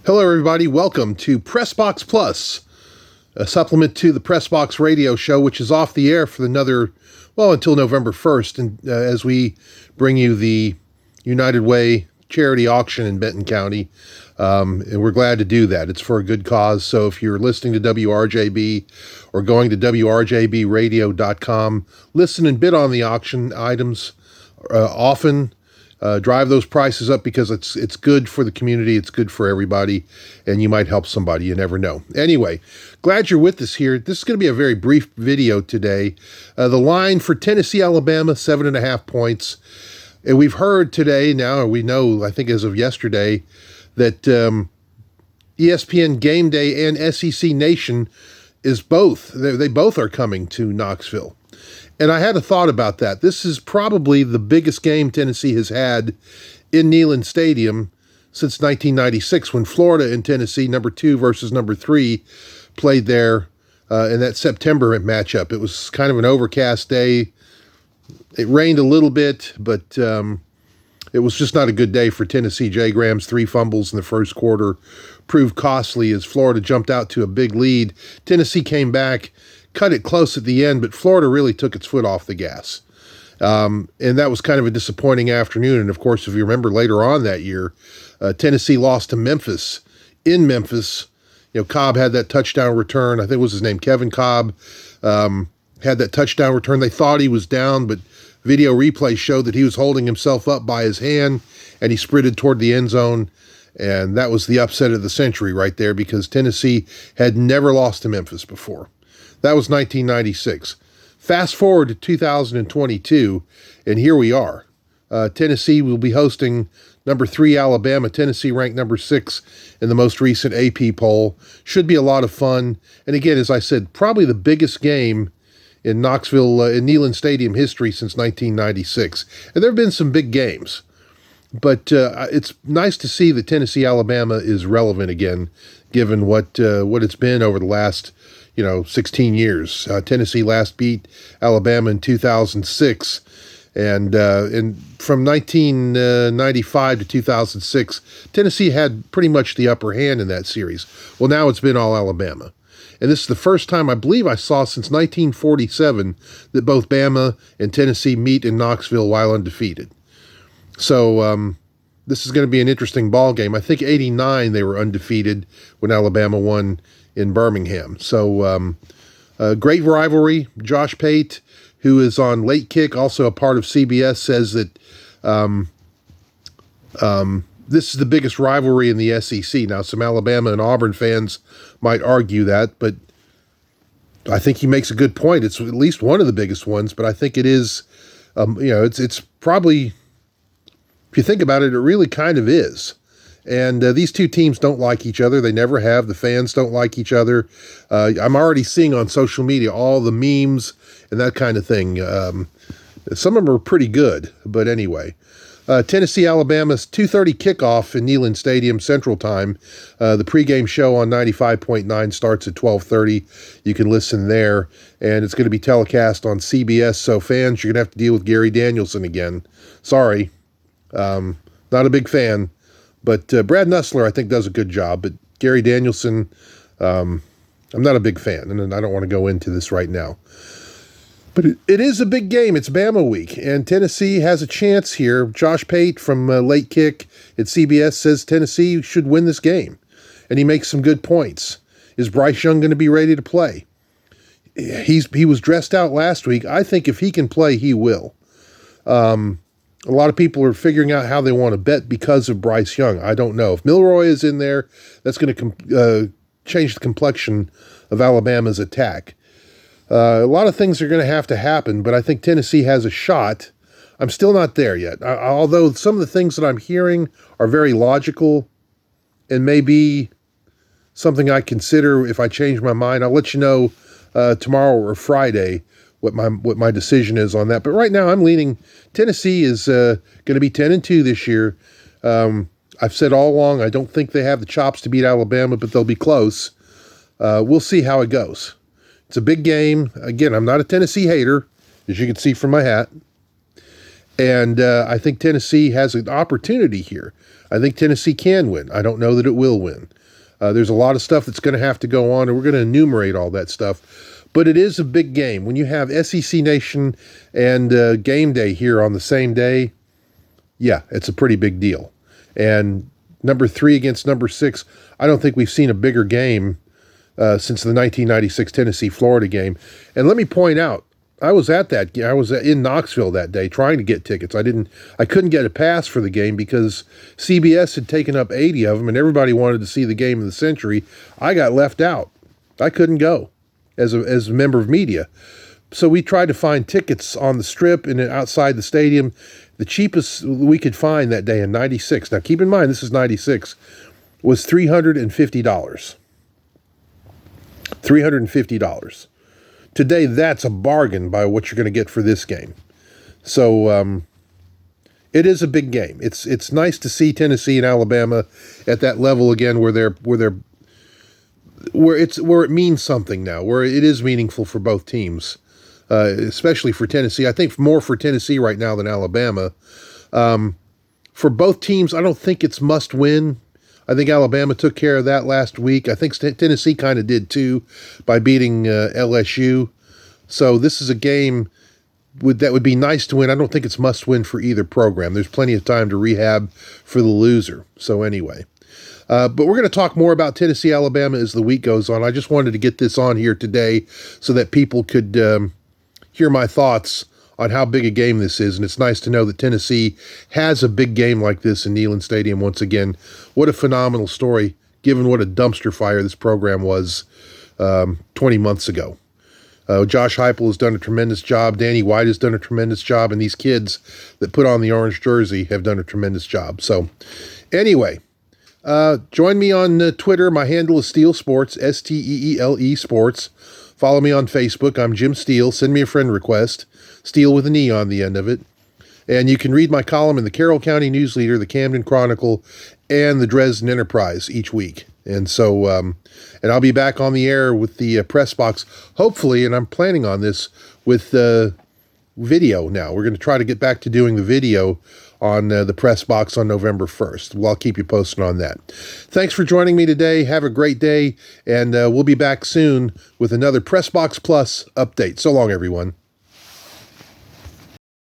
Hello, everybody. Welcome to Pressbox Plus, a supplement to the Pressbox radio show, which is off the air for until November 1st, and as we bring you the United Way charity auction in Benton County, and we're glad to do that. It's for a good cause, so if you're listening to WRJB or going to WRJBradio.com, listen and bid on the auction items often. Drive those prices up because it's good for the community, it's good for everybody, and you might help somebody, you never know. Anyway, glad you're with us here. This is going to be a very brief video today. The line for Tennessee, Alabama, 7.5 points. And we've heard today now, we know, I think as of yesterday, that ESPN Game Day and SEC Nation is both. They both are coming to Knoxville. And I had a thought about that. This is probably the biggest game Tennessee has had in Neyland Stadium since 1996, when Florida and Tennessee, number 2 versus number 3, played there in that September matchup. It was kind of an overcast day. It rained a little bit, but it was just not a good day for Tennessee. Jay Graham's 3 fumbles in the first quarter proved costly as Florida jumped out to a big lead. Tennessee came back, cut it close at the end, but Florida really took its foot off the gas. And that was kind of a disappointing afternoon. And of course, if you remember later on that year, Tennessee lost to Memphis in Memphis. Cobb had that touchdown return. I think it was his name, Kevin Cobb, had that touchdown return. They thought he was down, but video replay showed that he was holding himself up by his hand, and he sprinted toward the end zone. And that was the upset of the century right there, because Tennessee had never lost to Memphis before. That was 1996. Fast forward to 2022, and here we are. Tennessee will be hosting number 3 Alabama. Tennessee ranked number 6 in the most recent AP poll. Should be a lot of fun. And again, as I said, probably the biggest game in Knoxville, in Neyland Stadium history since 1996. And there have been some big games. But it's nice to see that Tennessee, Alabama is relevant again, given what it's been over the last 16 years. Tennessee last beat Alabama in 2006, and from 1995 to 2006, Tennessee had pretty much the upper hand in that series. Well, now it's been all Alabama. And this is the first time I believe I saw since 1947 that both Bama and Tennessee meet in Knoxville while undefeated. So this is going to be an interesting ball game. I think 89 they were undefeated when Alabama won in Birmingham. So great rivalry. Josh Pate, who is on Late Kick, also a part of CBS, says that this is the biggest rivalry in the SEC. Now, some Alabama and Auburn fans might argue that, but I think he makes a good point. It's at least one of the biggest ones, but I think it is, it's probably, if you think about it, it really kind of is. And these two teams don't like each other. They never have. The fans don't like each other. I'm already seeing on social media all the memes and that kind of thing. Some of them are pretty good, but anyway. Tennessee, Alabama's 2:30 kickoff in Neyland Stadium Central Time. The pregame show on 95.9 starts at 12:30. You can listen there, and it's going to be telecast on CBS. So fans, you're going to have to deal with Gary Danielson again. Sorry, not a big fan. But Brad Nussler, I think, does a good job. But Gary Danielson, I'm not a big fan, and I don't want to go into this right now. But it is a big game. It's Bama week, and Tennessee has a chance here. Josh Pate from Late Kick at CBS says Tennessee should win this game, and he makes some good points. Is Bryce Young going to be ready to play? He was dressed out last week. I think if he can play, he will. A lot of people are figuring out how they want to bet because of Bryce Young. I don't know. If Milroy is in there, that's going to change the complexion of Alabama's attack. A lot of things are going to have to happen, but I think Tennessee has a shot. I'm still not there yet, although some of the things that I'm hearing are very logical and maybe something I consider if I change my mind. I'll let you know tomorrow or Friday what my decision is on that. But right now I'm leaning Tennessee is going to be 10-2 this year. I've said all along I don't think they have the chops to beat Alabama, but they'll be close. We'll see how it goes. It's a big game. Again, I'm not a Tennessee hater, as you can see from my hat. And I think Tennessee has an opportunity here. I think Tennessee can win. I don't know that it will win. There's a lot of stuff that's going to have to go on, and we're going to enumerate all that stuff. But it is a big game. When you have SEC Nation and game day here on the same day, yeah, it's a pretty big deal. And number 3 against number 6, I don't think we've seen a bigger game since the 1996 Tennessee-Florida game. And let me point out, I was in Knoxville that day trying to get tickets. I couldn't get a pass for the game because CBS had taken up 80 of them, and everybody wanted to see the game of the century. I got left out. I couldn't go as a member of media. So we tried to find tickets on the Strip and outside the stadium. The cheapest we could find that day in 96, now keep in mind this is 96, was $350. $350. Today, that's a bargain by what you're going to get for this game. So it is a big game. It's nice to see Tennessee and Alabama at that level again, where it means something now, where it is meaningful for both teams, especially for Tennessee. I think more for Tennessee right now than Alabama. For both teams, I don't think it's must win. I think Alabama took care of that last week. I think Tennessee kind of did too by beating LSU. So this is a game that would be nice to win. I don't think it's must win for either program. There's plenty of time to rehab for the loser. So anyway, but we're going to talk more about Tennessee, Alabama as the week goes on. I just wanted to get this on here today so that people could hear my thoughts on how big a game this is, and it's nice to know that Tennessee has a big game like this in Neyland Stadium once again. What a phenomenal story, given what a dumpster fire this program was 20 months ago. Josh Heupel has done a tremendous job. Danny White has done a tremendous job, and these kids that put on the orange jersey have done a tremendous job. So anyway, join me on Twitter. My handle is Steele Sports, Steele Sports. Follow me on Facebook. I'm Jim Steele. Send me a friend request. Steele with an E on the end of it. And you can read my column in the Carroll County News Leader, the Camden Chronicle, and the Dresden Enterprise each week. And so, and I'll be back on the air with the Pressbox, hopefully, and I'm planning on this, with video now. We're going to try to get back to doing the video on the Pressbox on November 1st. Well, I'll keep you posted on that. Thanks for joining me today. Have a great day, and we'll be back soon with another Pressbox Plus update. So long, everyone.